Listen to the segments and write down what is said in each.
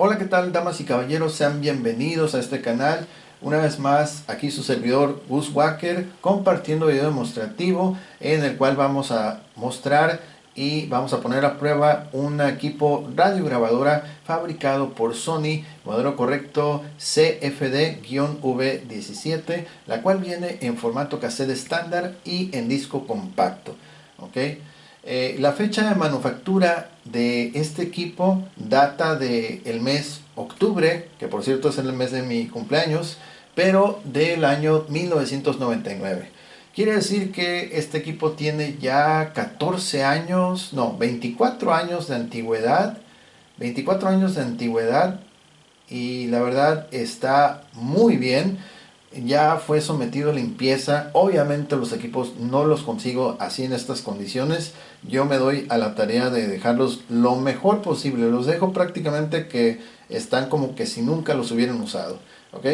Hola, ¿qué tal, damas y caballeros? Sean bienvenidos a este canal. Una vez más, aquí su servidor Gus Wacker compartiendo video demostrativo en el cual vamos a mostrar y vamos a poner a prueba un equipo radiograbadora fabricado por Sony, modelo correcto CFD-V17, la cual viene en formato cassette estándar y en disco compacto. ¿Ok? La fecha de manufactura de este equipo data del mes octubre, que por cierto es el mes de mi cumpleaños, pero del año 1999. Quiere decir que este equipo tiene ya 14 años, no, 24 años de antigüedad. 24 años de antigüedad y la verdad está muy bien. Ya fue sometido a limpieza. Obviamente los equipos no los consigo así en estas condiciones. Yo me doy a la tarea de dejarlos lo mejor posible. Los dejo prácticamente que están como que si nunca los hubieran usado. ¿Ok?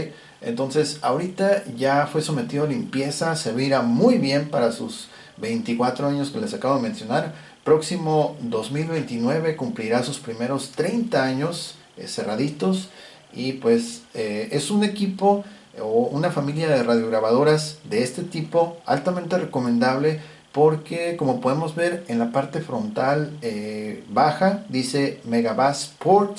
Entonces ahorita ya fue sometido a limpieza. Se mira muy bien para sus 24 años que les acabo de mencionar. Próximo 2029 cumplirá sus primeros 30 años cerraditos. Y pues es un equipo o una familia de radiograbadoras de este tipo altamente recomendable, porque como podemos ver en la parte frontal baja dice Megabass Port,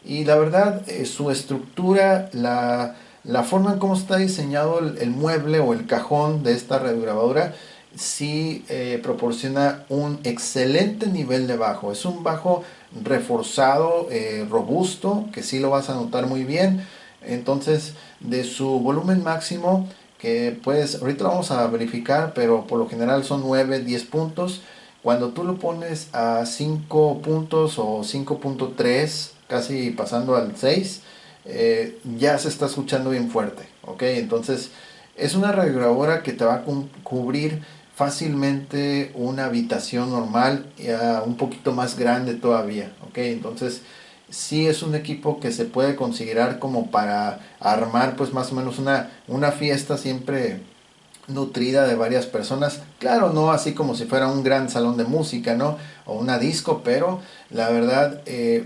y la verdad su estructura, la forma en cómo está diseñado el mueble o el cajón de esta radiograbadora sí proporciona un excelente nivel de bajo. Es un bajo reforzado, robusto, que sí lo vas a notar muy bien. Entonces, de su volumen máximo, que pues ahorita lo vamos a verificar, pero por lo general son 9 10 puntos. Cuando tú lo pones a 5 puntos o 5.3, casi pasando al 6, ya se está escuchando bien fuerte, ¿ok? Entonces, es una radiograbadora que te va a cubrir fácilmente una habitación normal, un poquito más grande todavía, ¿ok? Entonces, sí es un equipo que se puede considerar como para armar pues más o menos una fiesta siempre nutrida de varias personas. Claro, no así como si fuera un gran salón de música, ¿no? O una disco, pero la verdad,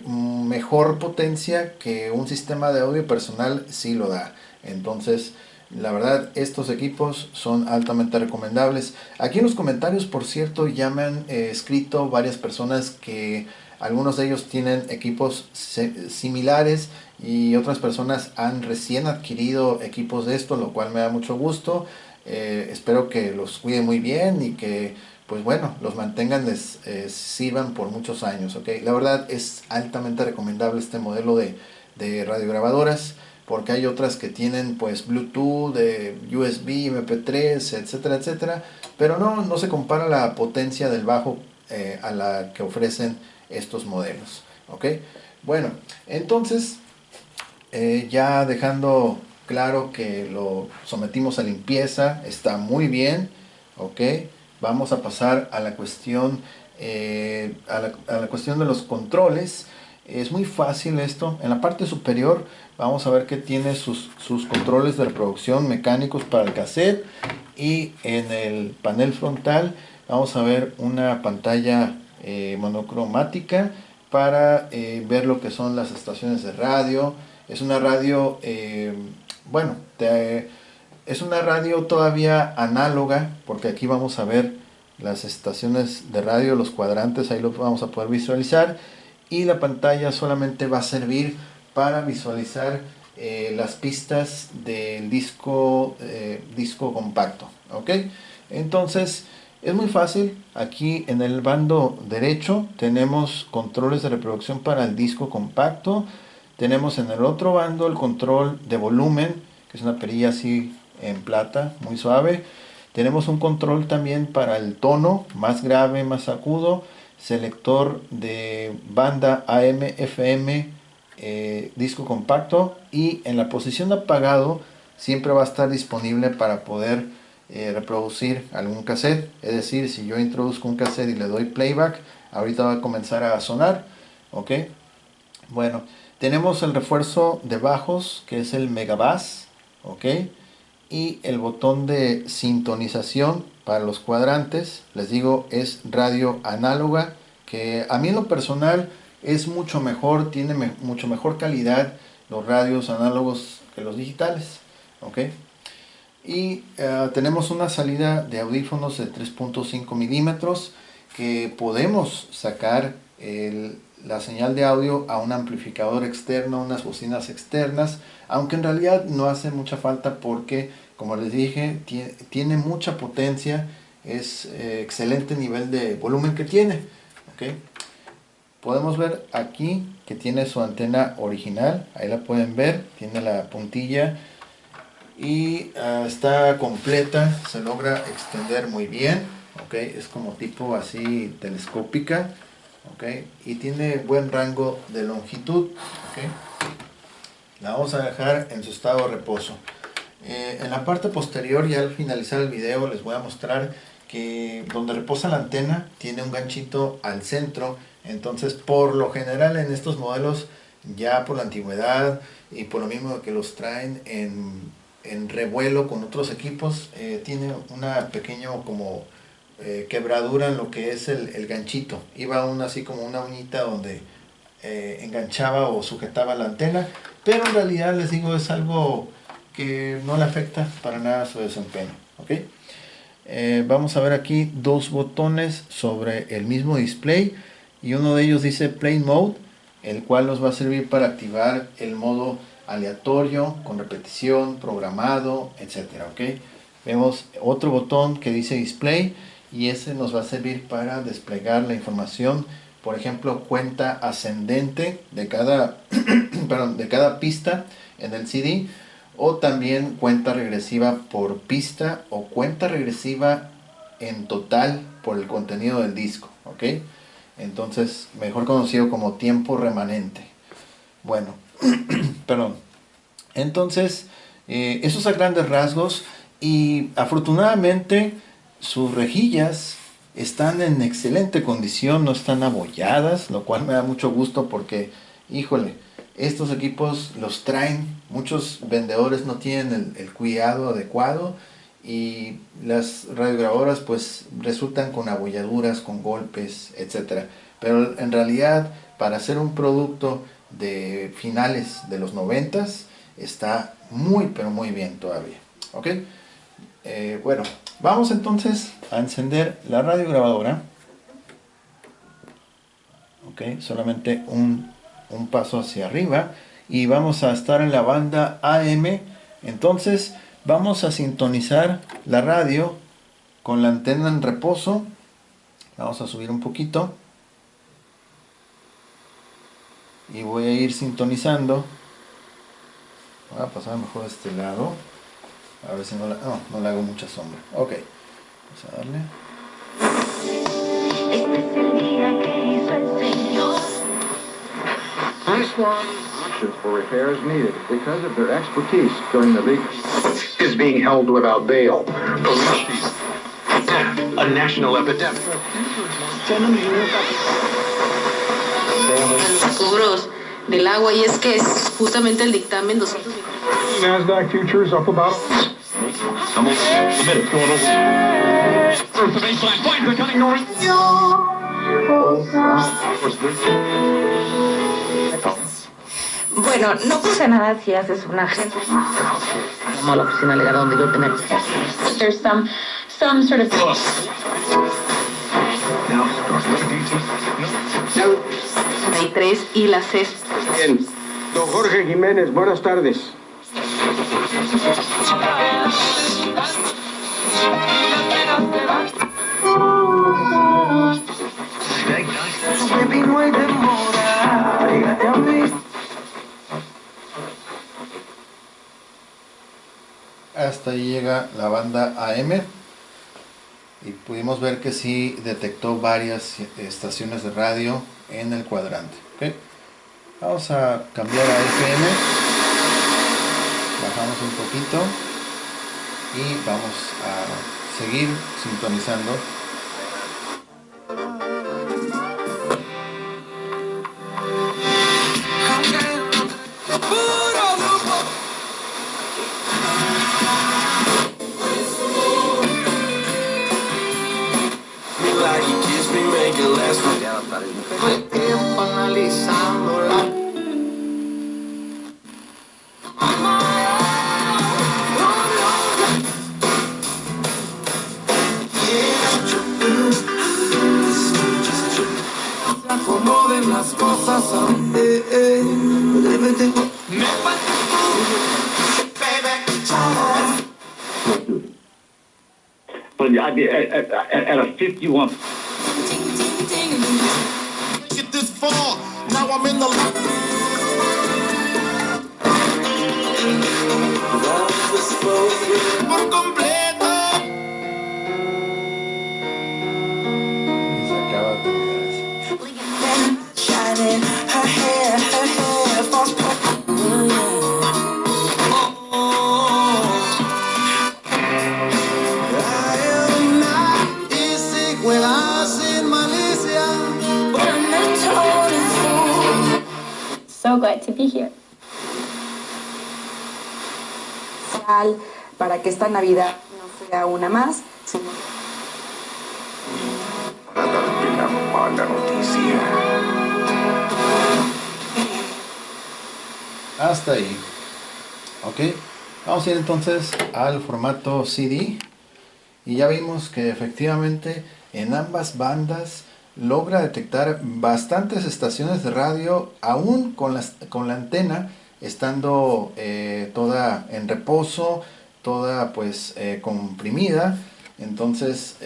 mejor potencia que un sistema de audio personal sí lo da. Entonces, la verdad, estos equipos son altamente recomendables. Aquí en los comentarios, por cierto, ya me han escrito varias personas que algunos de ellos tienen equipos similares y otras personas han recién adquirido equipos de esto, lo cual me da mucho gusto. Espero que los cuiden muy bien y que, pues bueno, los mantengan, les sirvan por muchos años. ¿Okay? La verdad es altamente recomendable este modelo de radiograbadoras, porque hay otras que tienen pues Bluetooth, USB, MP3, etcétera, etcétera, pero no se compara la potencia del bajo a la que ofrecen estos modelos. ¿Ok? Bueno, entonces ya dejando claro que lo sometimos a limpieza, está muy bien, ok. Vamos a pasar a la cuestión, a la cuestión de los controles. Es muy fácil esto. En la parte superior vamos a ver que tiene sus controles de reproducción mecánicos para el cassette, y en el panel frontal vamos a ver una pantalla monocromática para ver lo que son las estaciones de radio. Es una radio, bueno, es una radio todavía análoga, porque aquí vamos a ver las estaciones de radio, los cuadrantes, ahí lo vamos a poder visualizar. Y la pantalla solamente va a servir para visualizar las pistas del disco compacto. ¿Ok? Entonces, es muy fácil. Aquí en el bando derecho tenemos controles de reproducción para el disco compacto. Tenemos en el otro bando el control de volumen, que es una perilla así en plata, muy suave. Tenemos un control también para el tono, más grave, más agudo. Selector de banda AM, FM, disco compacto. Y en la posición de apagado siempre va a estar disponible para poder reproducir algún cassette. Es decir, si yo introduzco un cassette y le doy playback, ahorita va a comenzar a sonar. ¿Ok? Bueno, tenemos el refuerzo de bajos, que es el Megabass, ¿ok? Y el botón de sintonización para los cuadrantes, les digo, es radio análoga, que a mí en lo personal es mucho mejor, tiene mucho mejor calidad los radios análogos que los digitales, ¿ok? Y tenemos una salida de audífonos de 3.5 milímetros que podemos sacar la señal de audio a un amplificador externo, unas bocinas externas, aunque en realidad no hace mucha falta porque, como les dije, tiene mucha potencia, es excelente nivel de volumen que tiene, ¿ok? Podemos ver aquí que tiene su antena original, ahí la pueden ver, tiene la puntilla y está completa, se logra extender muy bien, ¿ok? Es como tipo así telescópica, ¿ok? Y tiene buen rango de longitud, ¿ok? La vamos a dejar en su estado de reposo. En la parte posterior, ya al finalizar el video, les voy a mostrar que donde reposa la antena tiene un ganchito al centro. Entonces, por lo general en estos modelos, ya por la antigüedad y por lo mismo que los traen en revuelo con otros equipos, tiene una pequeña como quebradura en lo que es el ganchito. Iba así como una uñita donde enganchaba o sujetaba la antena, pero en realidad les digo es algo que no le afecta para nada su desempeño, ¿ok? Vamos a ver aquí dos botones sobre el mismo display y uno de ellos dice Play Mode, el cual nos va a servir para activar el modo aleatorio, con repetición, programado, etcétera, ¿ok? Vemos otro botón que dice Display y ese nos va a servir para desplegar la información, por ejemplo, cuenta ascendente de cada, perdón, de cada pista en el CD, o también cuenta regresiva por pista o cuenta regresiva en total por el contenido del disco, ¿ok? Entonces, mejor conocido como tiempo remanente. Bueno, perdón. Entonces, esos a grandes rasgos, y afortunadamente sus rejillas están en excelente condición, no están abolladas, lo cual me da mucho gusto porque, híjole, estos equipos los traen, muchos vendedores no tienen el cuidado adecuado y las radiograbadoras pues resultan con abolladuras, con golpes, etcétera. Pero en realidad, para hacer un producto de finales de los 90s, está muy pero muy bien todavía, ¿ok? Bueno, vamos entonces a encender la radiograbadora, ¿ok? Solamente un paso hacia arriba y vamos a estar en la banda AM. Entonces vamos a sintonizar la radio con la antena en reposo. Vamos a subir un poquito y voy a ir sintonizando. Voy a pasar mejor a este lado, a ver si no le hago mucha sombra. Ok, vamos a darle. Este es el día que hizo el Señor. This one for repairs needed because of their expertise during the leak is being held without bail. A national epidemic. Los cobros del agua, y es que es justamente el dictamen 200. NASDAQ futures up about. Bueno, no pasa nada si haces una agenda. Como la oficina legal donde yo tengo. There's some sort of. Hay tres y la sexta. Bien. Don Jorge Jiménez, buenas tardes. Hasta ahí llega la banda AM y pudimos ver que sí detectó varias estaciones de radio en el cuadrante, ¿okay? Vamos a cambiar a FM, bajamos un poquito y vamos a seguir sintonizando. las cosas. Me falta But at a 51. get this far. Now I'm in the por completo. Y se acaba de terminar así. Shining, her hair falls. So glad to be here. Para que esta Navidad no sea una más, sino La mala noticia. Hasta ahí. Ok. Vamos a ir entonces al formato CD. Y ya vimos que efectivamente en ambas bandas logra detectar bastantes estaciones de radio, aún con la antena estando toda en reposo, toda pues comprimida. Entonces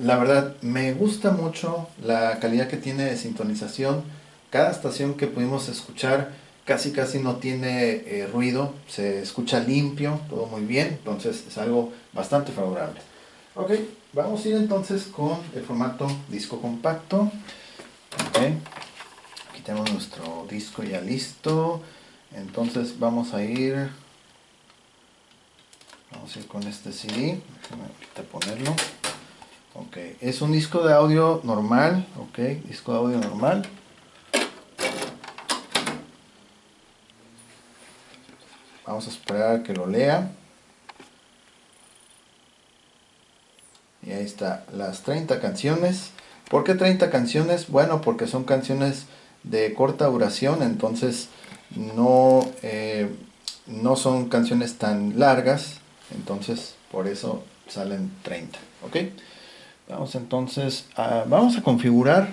la verdad me gusta mucho la calidad que tiene de sintonización. Cada estación que pudimos escuchar casi no tiene ruido, se escucha limpio, todo muy bien, entonces es algo bastante favorable. Ok, vamos a ir entonces con el formato disco compacto. Ok, aquí tenemos nuestro disco ya listo. Entonces vamos a ir con este CD. Déjame ahorita ponerlo. Ok, es un disco de audio normal. Ok, disco de audio normal. Vamos a esperar a que lo lea. Y ahí está, las 30 canciones. ¿Por qué 30 canciones? Bueno, porque son canciones de corta duración, entonces no son canciones tan largas, entonces por eso salen 30. ¿Ok? Vamos entonces vamos a configurar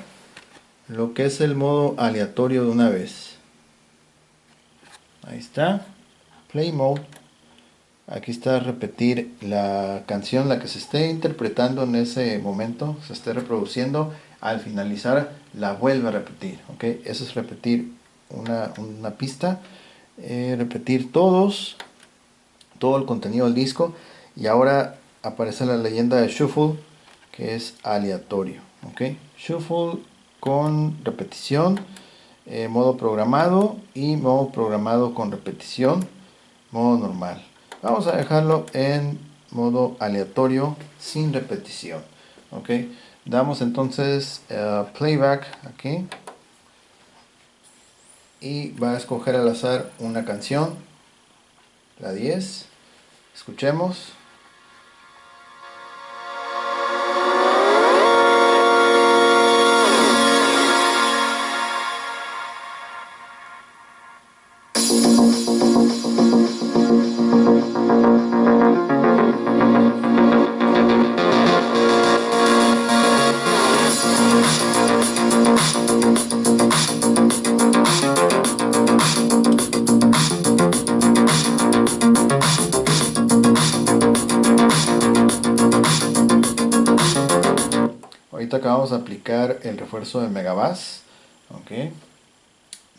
lo que es el modo aleatorio de una vez. Ahí está, Play Mode. Aquí está repetir la canción, la que se esté interpretando en ese momento, se esté reproduciendo. Al finalizar la vuelve a repetir. ¿Ok? Eso es repetir una pista. Repetir todo el contenido del disco. Y ahora aparece la leyenda de Shuffle, que es aleatorio. ¿Ok? Shuffle con repetición, modo programado y modo programado con repetición, modo normal. Vamos a dejarlo en modo aleatorio sin repetición. Ok, damos entonces playback aquí y va a escoger al azar una canción, la 10. Escuchemos. Ahorita acabamos de aplicar el refuerzo de Megabass. Ok,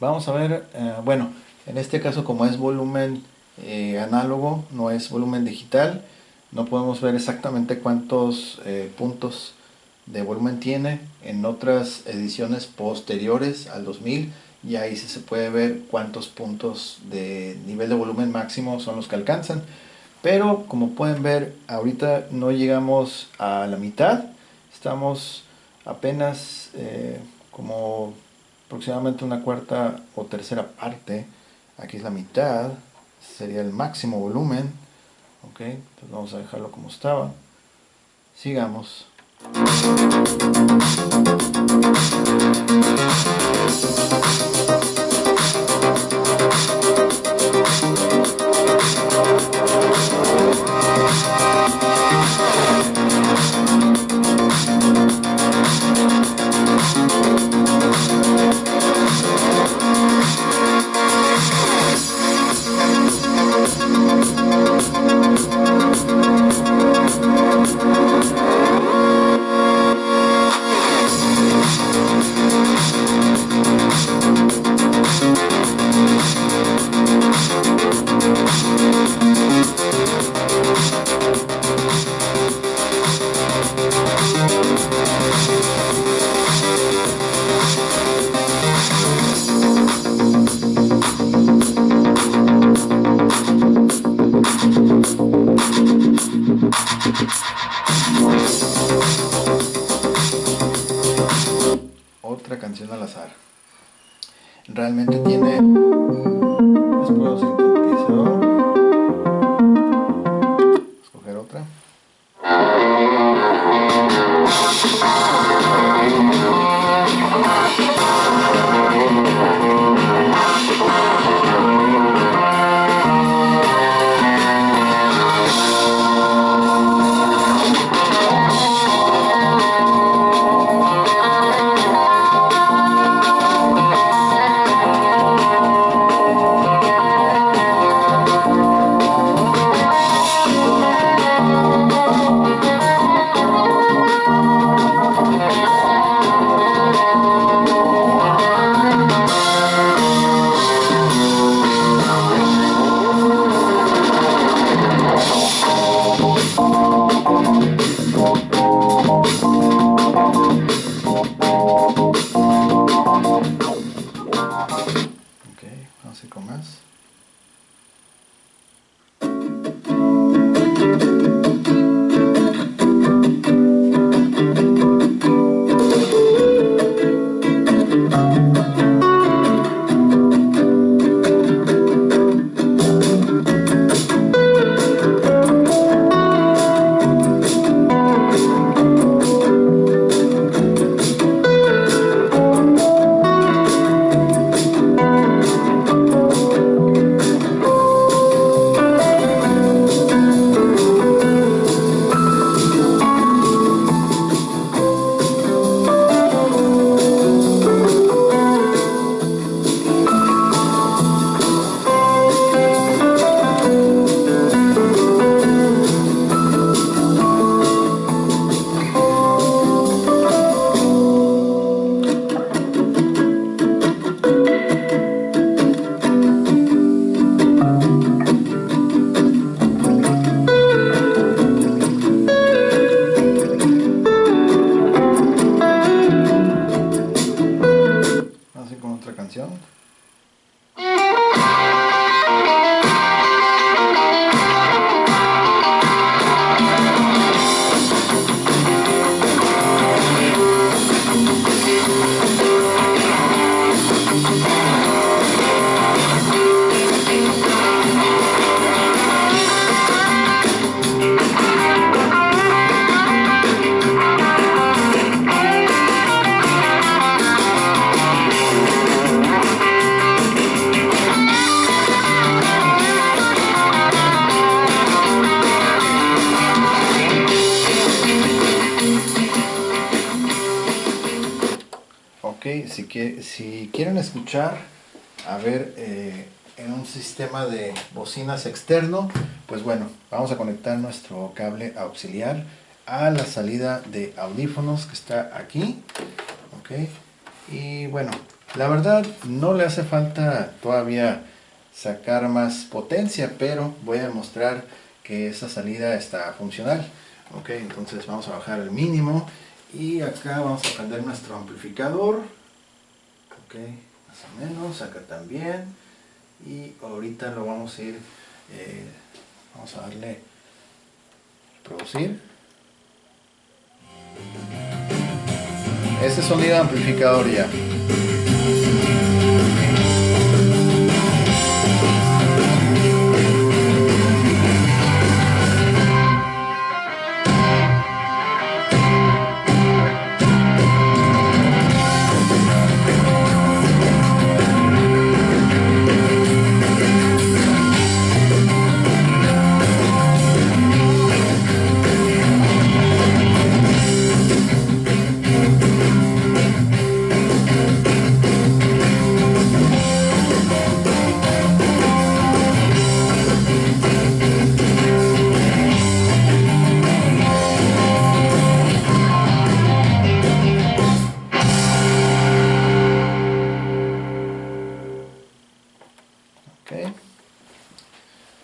vamos a ver, bueno, en este caso como es volumen análogo, no es volumen digital, no podemos ver exactamente cuántos puntos de volumen tiene. En otras ediciones posteriores al 2000 y ahí sí se puede ver cuántos puntos de nivel de volumen máximo son los que alcanzan, pero como pueden ver ahorita no llegamos a la mitad, estamos apenas como aproximadamente una cuarta o tercera parte. Aquí es la mitad, sería el máximo volumen. Ok, entonces vamos a dejarlo como estaba. Sigamos. generalmente tiene escudo sintetizador. Escoger otra. Vamos a ir con más. Si quieren escuchar, a ver, en un sistema de bocinas externo, pues bueno, vamos a conectar nuestro cable auxiliar a la salida de audífonos que está aquí, ok, y bueno, la verdad no le hace falta todavía sacar más potencia, pero voy a demostrar que esa salida está funcional, ok. Entonces vamos a bajar el mínimo y acá vamos a prender nuestro amplificador, ok, más o menos, acá también, y ahorita lo vamos a ir, vamos a darle producir. Ese sonido de amplificador ya.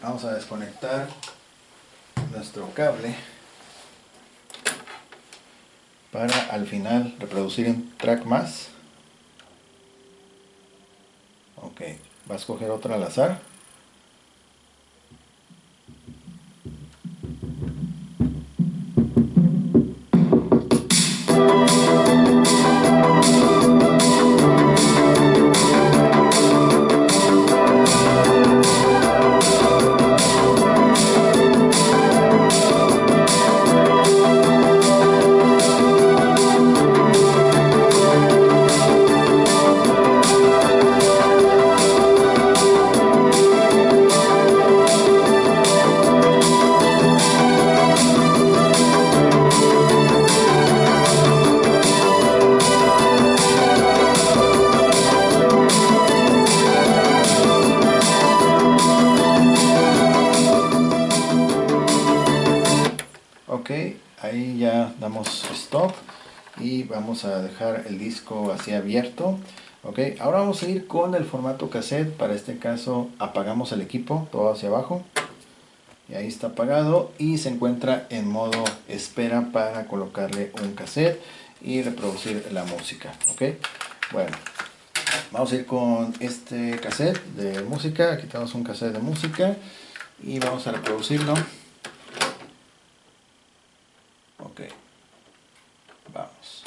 Vamos a desconectar nuestro cable para al final reproducir un track más. Ok, va a escoger otra al azar. ahí ya damos stop y vamos a dejar el disco así abierto. Ok, ahora vamos a ir con el formato cassette. Para este caso apagamos el equipo todo hacia abajo y ahí está apagado y se encuentra en modo espera para colocarle un cassette y reproducir la música. Ok, bueno, vamos a ir con este cassette de música. Aquí tenemos un cassette de música y vamos a reproducirlo. Ok, vamos.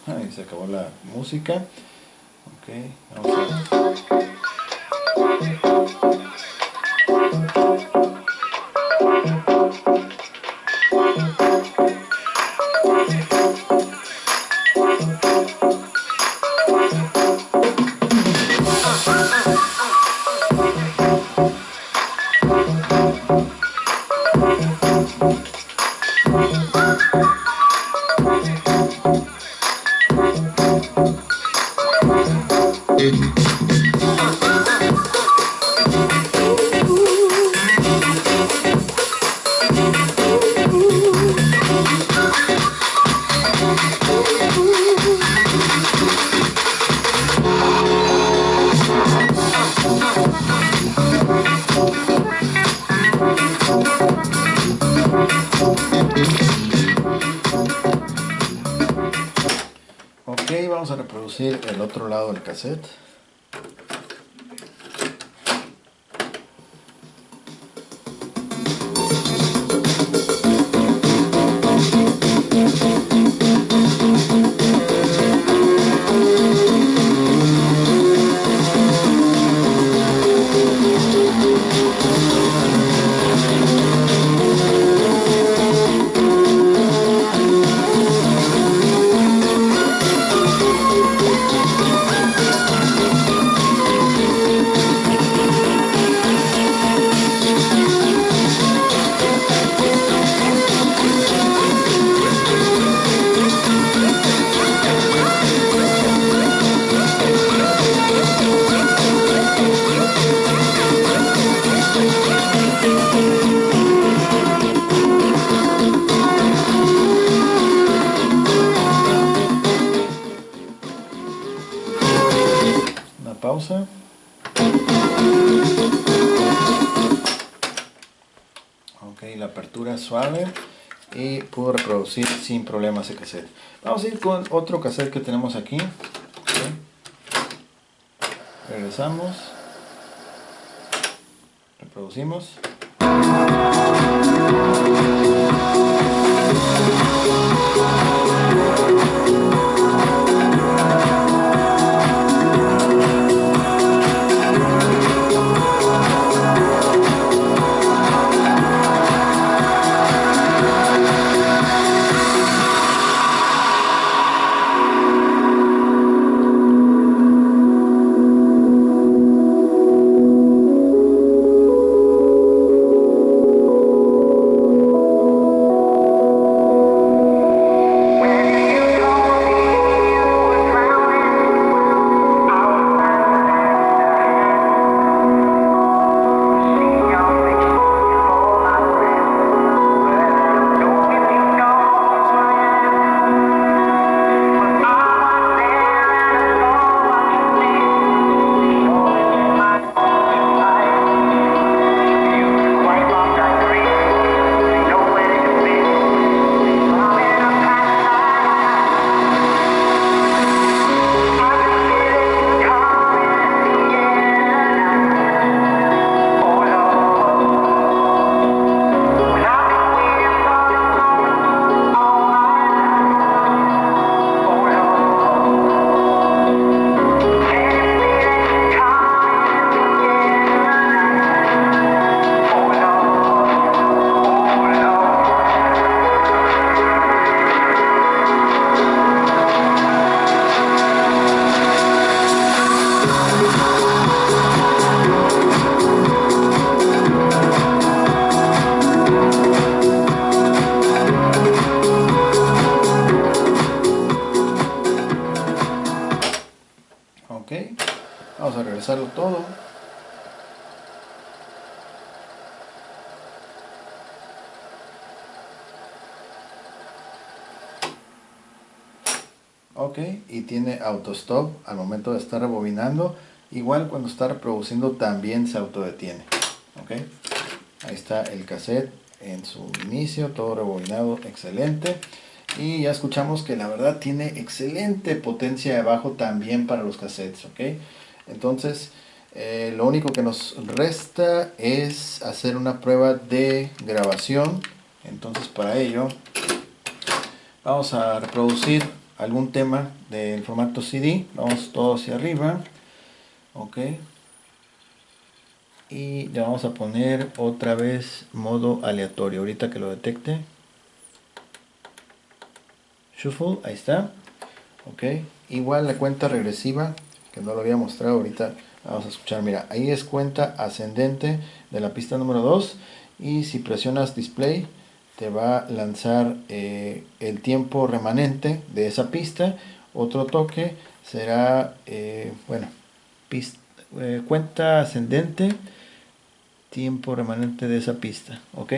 Ahí se acabó la música. Ok, vamos a... Ok, vamos a reproducir el otro lado del cassette. Una pausa. Ok, la apertura es suave y puedo reproducir sin problemas ese cassette. Vamos a ir con otro cassette que tenemos aquí. Okay. Regresamos. Reproducimos. Vamos a regresarlo todo. Ok, y tiene autostop al momento de estar rebobinando. Igual cuando está reproduciendo también se autodetiene. Ok, ahí está el cassette en su inicio, todo rebobinado, excelente. Y ya escuchamos que la verdad tiene excelente potencia de bajo también para los cassettes. Ok, entonces lo único que nos resta es hacer una prueba de grabación. Entonces para ello vamos a reproducir algún tema del formato CD. Vamos todo hacia arriba. Ok, y le vamos a poner otra vez modo aleatorio ahorita que lo detecte. Shuffle, ahí está. Ok, igual la cuenta regresiva que no lo había mostrado, ahorita vamos a escuchar. Mira, ahí es cuenta ascendente de la pista número 2, y si presionas display te va a lanzar el tiempo remanente de esa pista. Otro toque será bueno, cuenta ascendente, tiempo remanente de esa pista. Ok,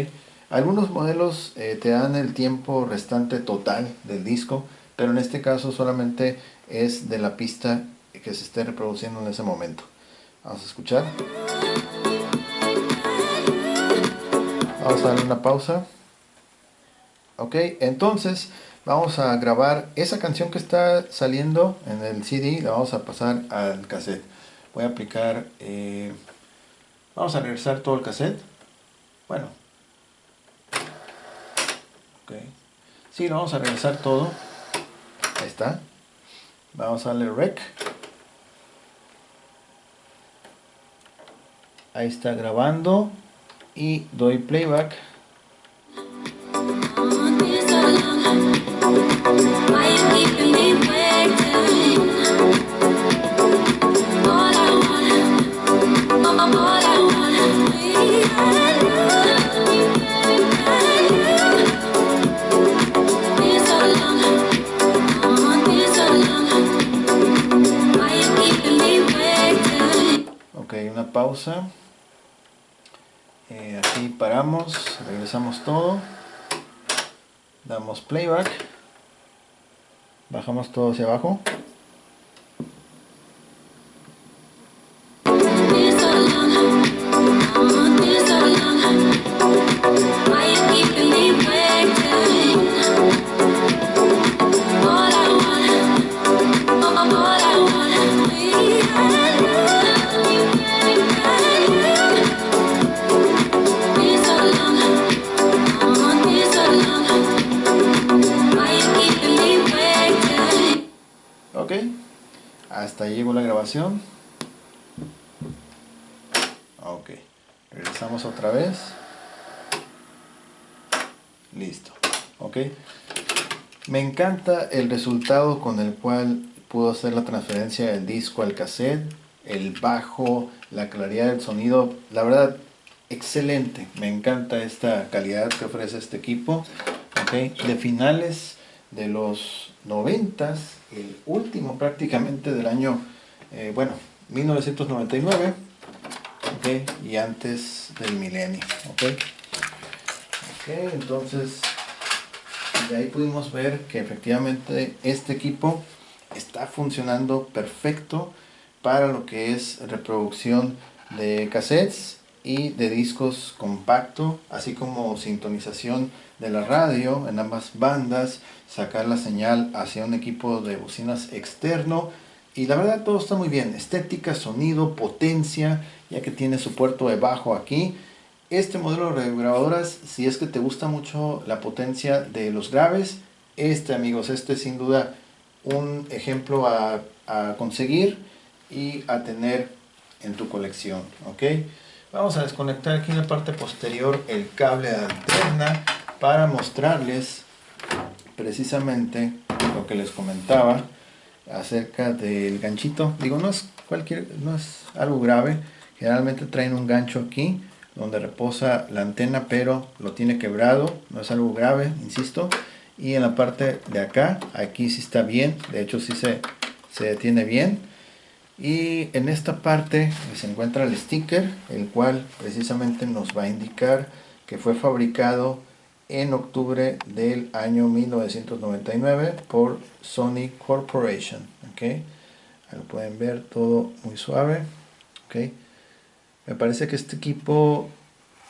algunos modelos te dan el tiempo restante total del disco, pero en este caso solamente es de la pista que se esté reproduciendo en ese momento. Vamos a escuchar. Vamos a darle una pausa. Ok, entonces vamos a grabar esa canción que está saliendo en el CD, la vamos a pasar al cassette. Voy a aplicar, vamos a regresar todo el cassette. Bueno, ok, sí, lo vamos a regresar todo. Ahí está. Vamos a darle rec. Ahí está grabando y doy playback. Ok, una pausa. Aquí paramos, regresamos todo, damos playback, bajamos todo hacia abajo. Ok, hasta ahí llegó la grabación. Ok, regresamos otra vez. Listo. Ok, me encanta el resultado con el cual pudo hacer la transferencia del disco al cassette, el bajo, la claridad del sonido, la verdad excelente. Me encanta esta calidad que ofrece este equipo. Ok, de finales de los 90s, el último prácticamente del año, bueno, 1999, okay, y antes del milenio. Okay. Ok, entonces de ahí pudimos ver que efectivamente este equipo está funcionando perfecto para lo que es reproducción de cassettes y de discos compacto, así como sintonización de la radio en ambas bandas, sacar la señal hacia un equipo de bocinas externo, y la verdad todo está muy bien, estética, sonido, potencia, ya que tiene su puerto de bajo aquí. Este modelo de grabadoras, si es que te gusta mucho la potencia de los graves, amigos, este es sin duda un ejemplo a conseguir y a tener en tu colección. Ok, vamos a desconectar aquí en la parte posterior el cable de alterna para mostrarles precisamente lo que les comentaba acerca del ganchito. Digo, no es algo grave, generalmente traen un gancho aquí donde reposa la antena, pero lo tiene quebrado, no es algo grave, insisto. Y en la parte de acá, aquí sí está bien, de hecho sí se detiene bien. Y en esta parte se encuentra el sticker, el cual precisamente nos va a indicar que fue fabricado en octubre del año 1999 por Sony Corporation. ¿Okay? Ahí lo pueden ver, todo muy suave. ¿Okay? Me parece que este equipo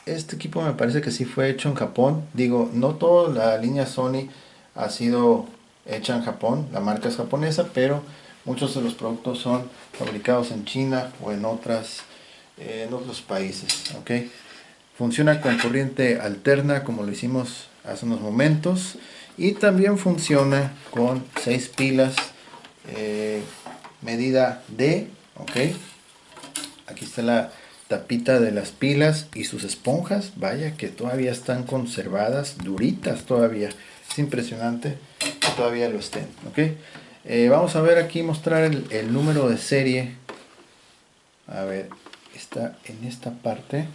me parece que sí fue hecho en Japón. Digo, no toda la línea Sony ha sido hecha en Japón, la marca es japonesa, pero muchos de los productos son fabricados en China o en otros países. ¿Okay? Funciona con corriente alterna, como lo hicimos hace unos momentos, y también funciona con 6 pilas medida D. ¿Okay? Aquí está la tapita de las pilas y sus esponjas, vaya que todavía están conservadas, duritas todavía. Es impresionante que todavía lo estén. ¿Okay? Vamos a ver aquí, mostrar el número de serie. A ver, está en esta parte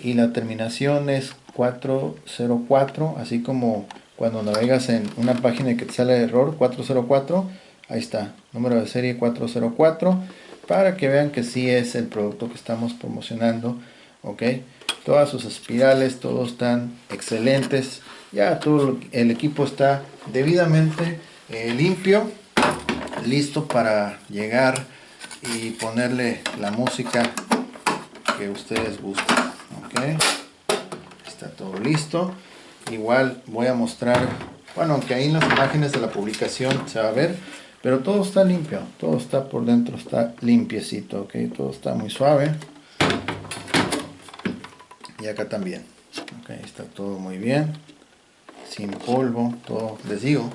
y la terminación es 404, así como cuando navegas en una página que te sale error 404. Ahí está, número de serie 404, para que vean que sí es el producto que estamos promocionando. ¿Ok? Todas sus espirales, todos están excelentes. Ya todo el equipo está debidamente limpio, listo para llegar y ponerle la música que ustedes gusten. ¿Ok? Está todo listo. Igual voy a mostrar, bueno, aunque ahí en las imágenes de la publicación se va a ver, pero todo está limpio, todo está por dentro, está limpiecito. ¿Ok? Todo está muy suave. Y acá también. ¿Ok? Está todo muy bien, sin polvo, todo, les digo,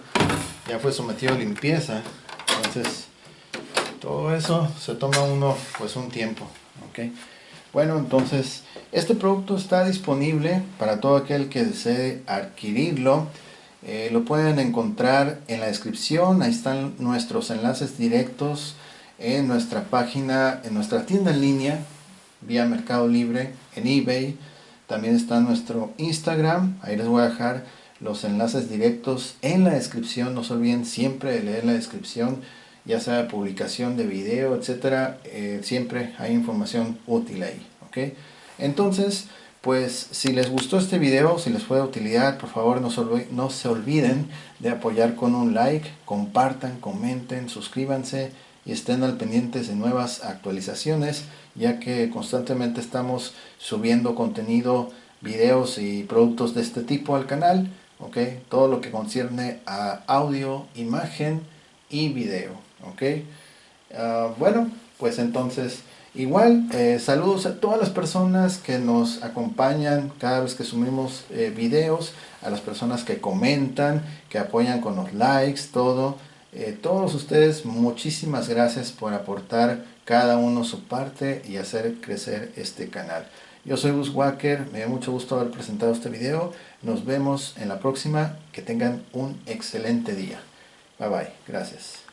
ya fue sometido a limpieza. Entonces todo eso se toma uno pues un tiempo. ¿Ok? Bueno, entonces este producto está disponible para todo aquel que desee adquirirlo. Lo pueden encontrar en la descripción. Ahí están nuestros enlaces directos en nuestra página, en nuestra tienda en línea vía Mercado Libre, en eBay. También está nuestro Instagram. Ahí les voy a dejar los enlaces directos en la descripción. No se olviden siempre de leer la descripción, ya sea publicación de video, etcétera. Siempre hay información útil ahí. ¿Ok? Entonces, pues si les gustó este video, si les fue de utilidad, por favor no se olviden de apoyar con un like, compartan, comenten, suscríbanse y estén al pendientes de nuevas actualizaciones, ya que constantemente estamos subiendo contenido, videos y productos de este tipo al canal. ¿Ok? Todo lo que concierne a audio, imagen y video. ¿Ok? Bueno, pues entonces igual saludos a todas las personas que nos acompañan cada vez que subimos videos, a las personas que comentan, que apoyan con los likes, todo. Todos ustedes, muchísimas gracias por aportar cada uno su parte y hacer crecer este canal. Yo soy Gus Walker, me dio mucho gusto haber presentado este video. Nos vemos en la próxima. Que tengan un excelente día. Bye bye. Gracias.